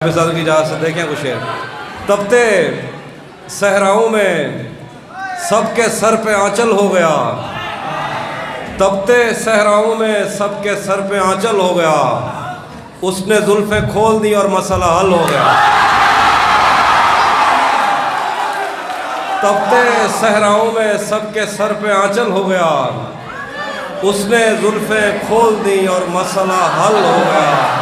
मिसाल की इजाज़त से देखें कुछ शेर। तपते सहराओं में सबके सर पे आंचल हो गया, तपते सहराओं में सबके सर पे आंचल हो गया, उसने जुल्फ़ें खोल दी और मसला हल हो गया। तपते सहराओं में सबके सर पे आंचल हो गया, उसने जुल्फ़ें खोल दी और मसला हल हो गया।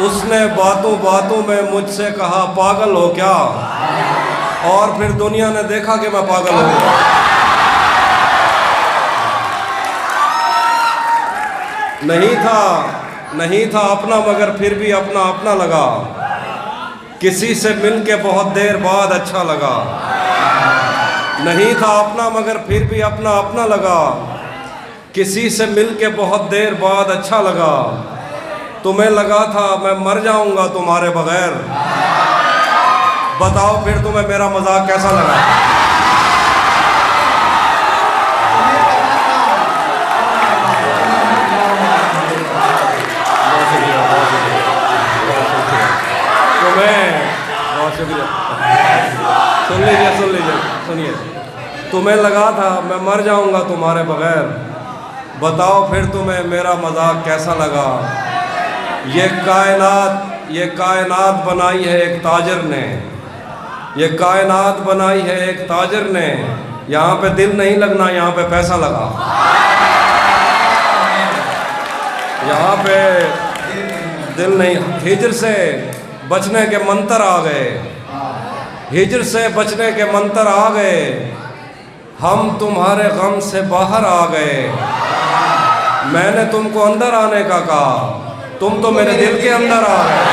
उसने बातों बातों में मुझसे कहा पागल हो क्या, और फिर दुनिया ने देखा कि मैं पागल हो गया। नहीं था अपना, मगर फिर भी अपना अपना लगा। किसी से मिलके बहुत देर बाद अच्छा लगा। नहीं था अपना, मगर फिर भी अपना अपना लगा। किसी से मिलके बहुत देर बाद अच्छा लगा। तुम्हें लगा था मैं मर जाऊंगा तुम्हारे बगैर, बताओ फिर तुम्हें मेरा मजाक कैसा लगा। तुम्हें बहुत शुक्रिया। सुन लीजिए सुनिए। तुम्हें लगा था मैं मर जाऊंगा तुम्हारे बगैर, बताओ फिर तुम्हें मेरा मजाक कैसा लगा। ये कायनात बनाई है एक ताजर ने, ये कायनात बनाई है एक ताजर ने। यहाँ पे दिल नहीं लगना, यहाँ पे पैसा लगा। यहाँ पे दिल नहीं। हिजर से बचने के मंत्र आ गए, हिजर से बचने के मंत्र आ गए। हम तुम्हारे गम से बाहर आ गए। मैंने तुमको अंदर आने का कहा, तुम तो मेरे दिल के अंदर आ गए।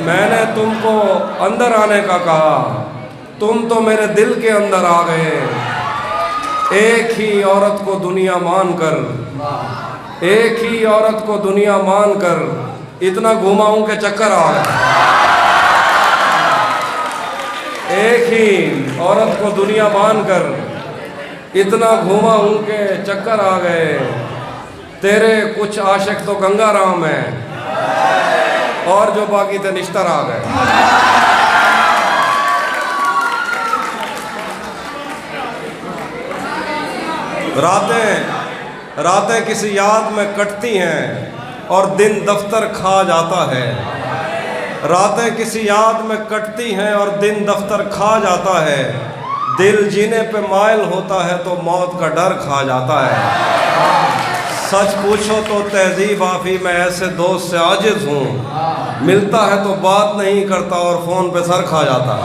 मैंने तुमको अंदर आने का कहा, तुम तो मेरे दिल के अंदर आ गए। एक ही औरत को दुनिया मानकर, एक ही औरत को दुनिया मानकर इतना घुमाऊं के चक्कर आ गए। एक ही औरत को दुनिया मानकर इतना घूमा हूँ के चक्कर आ गए। तेरे कुछ आशिक तो गंगा राम है, और जो बाकी थे निश्तर आ गए। रातें किसी याद में कटती हैं और दिन दफ्तर खा जाता है। रातें किसी याद में कटती हैं और दिन दफ्तर खा जाता है। दिल जीने पे मायल होता है तो मौत का डर खा जाता है। सच पूछो तो तहजीब आफी मैं ऐसे दोस्त से आजिज हूँ, मिलता है तो बात नहीं करता और फ़ोन पे सर खा जाता है।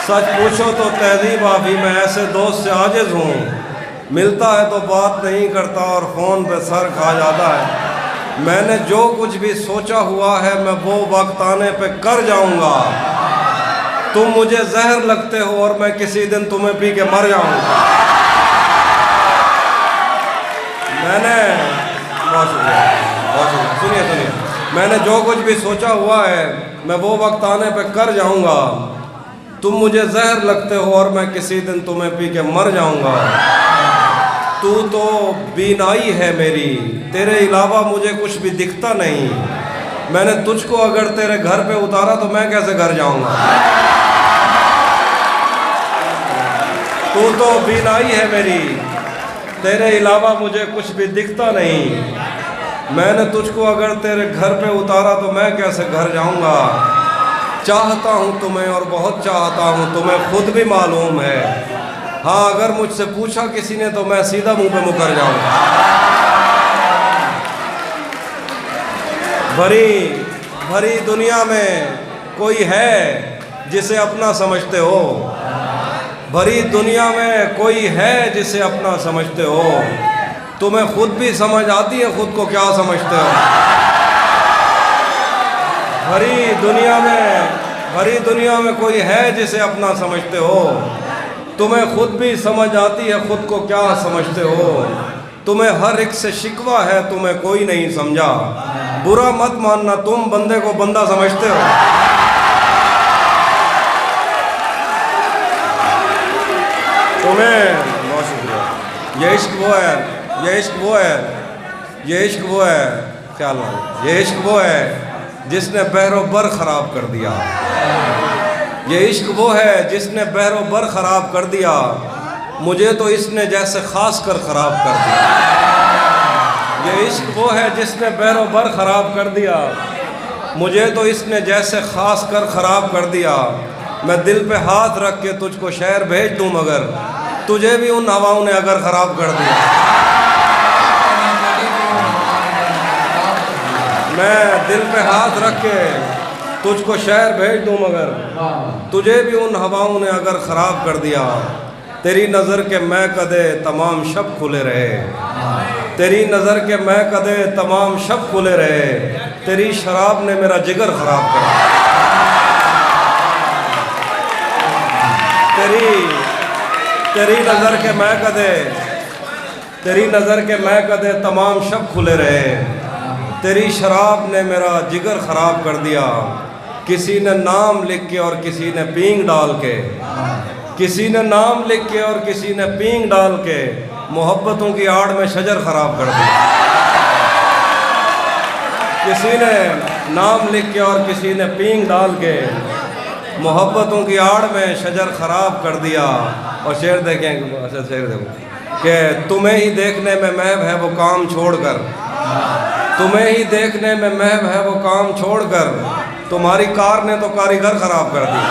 सच पूछो तो तहजीब आफी मैं ऐसे दोस्त से आजिज हूँ, मिलता है तो बात नहीं करता और फ़ोन पे सर खा जाता है। मैंने जो कुछ भी सोचा हुआ है मैं वो वक्त आने पे कर जाऊंगा। तुम मुझे जहर लगते हो और मैं किसी दिन तुम्हें पी के मर जाऊंगा। मैंने बहुत शुक्रिया सुनिए। मैंने जो कुछ भी सोचा हुआ है मैं वो वक्त आने पे कर जाऊंगा। तुम मुझे जहर लगते हो और मैं किसी दिन तुम्हें पी के मर जाऊंगा। तू तो बीनाई है मेरी, तेरे अलावा मुझे कुछ भी दिखता नहीं। मैंने तुझको अगर तेरे घर पे उतारा तो मैं कैसे घर जाऊंगा। तू तो बीनाई है मेरी, तेरे अलावा मुझे कुछ भी दिखता नहीं। मैंने तुझको अगर तेरे घर पे उतारा तो मैं कैसे घर जाऊंगा। चाहता हूँ तुम्हें और बहुत चाहता हूँ, तुम्हें खुद भी मालूम है। हाँ, अगर मुझसे पूछा किसी ने तो मैं सीधा मुंह पे मुकर जाऊंगा। भरी दुनिया में कोई है जिसे अपना समझते हो, भरी दुनिया में कोई है जिसे अपना समझते हो। तुम्हें खुद भी समझ आती है खुद को क्या समझते हो। भरी दुनिया में कोई है जिसे अपना समझते हो। तुम्हें खुद भी समझ आती है खुद को क्या समझते हो। तुम्हें हर एक से शिकवा है, तुम्हें कोई नहीं समझा। बुरा मत मानना, तुम बंदे को बंदा समझते हो। तुम्हें बहुत शुक्रिया। ये इश्क वो है, ये इश्क वो है, ये इश्क वो है, ख्याल रखो, ये इश्क वो है जिसने बहरो बर ख़राब कर दिया। ये इश्क वो है जिसने बहरो बर ख़राब कर दिया, मुझे तो इसने जैसे ख़ास कर ख़राब कर दिया। ये इश्क वो है जिसने बहरो बर ख़राब कर दिया, मुझे तो इसने जैसे ख़ास कर ख़राब कर दिया। मैं दिल पे हाथ रख के तुझको शहर भेज दूँ, मगर तुझे भी उन हवाओं ने अगर ख़राब कर दिया। मैं दिल पे हाथ रख के तुझको शहर भेज दूँ, मगर तुझे भी उन हवाओं ने अगर ख़राब कर दिया। तेरी नज़र के मैं कदे तमाम शब खुले रहे, तेरी नज़र के मैं कदे तमाम शब खुले रहे, तेरी शराब ने मेरा जिगर ख़राब कर दिया। तेरी नज़र के मैं कदे, तेरी नज़र के मैं कदे तमाम शब खुले रहे, तेरी शराब ने मेरा जिगर ख़राब कर दिया। किसी ने नाम लिख के और किसी ने पींग डाल के, किसी ने नाम लिख के और किसी ने पींग डाल के, मोहब्बतों की आड़ में शजर ख़राब कर दिया। किसी ने नाम लिख के और किसी ने पींग डाल के, मोहब्बतों की आड़ में शजर ख़राब कर दिया। और शेर देखें, अच्छा शेर देखो कि तुम्हें ही देखने में महब है वो काम छोड़कर, तुम्हें ही देखने में महब है वो काम छोड़कर, तुम्हारी कार ने तो कारीगर ख़राब कर दिया।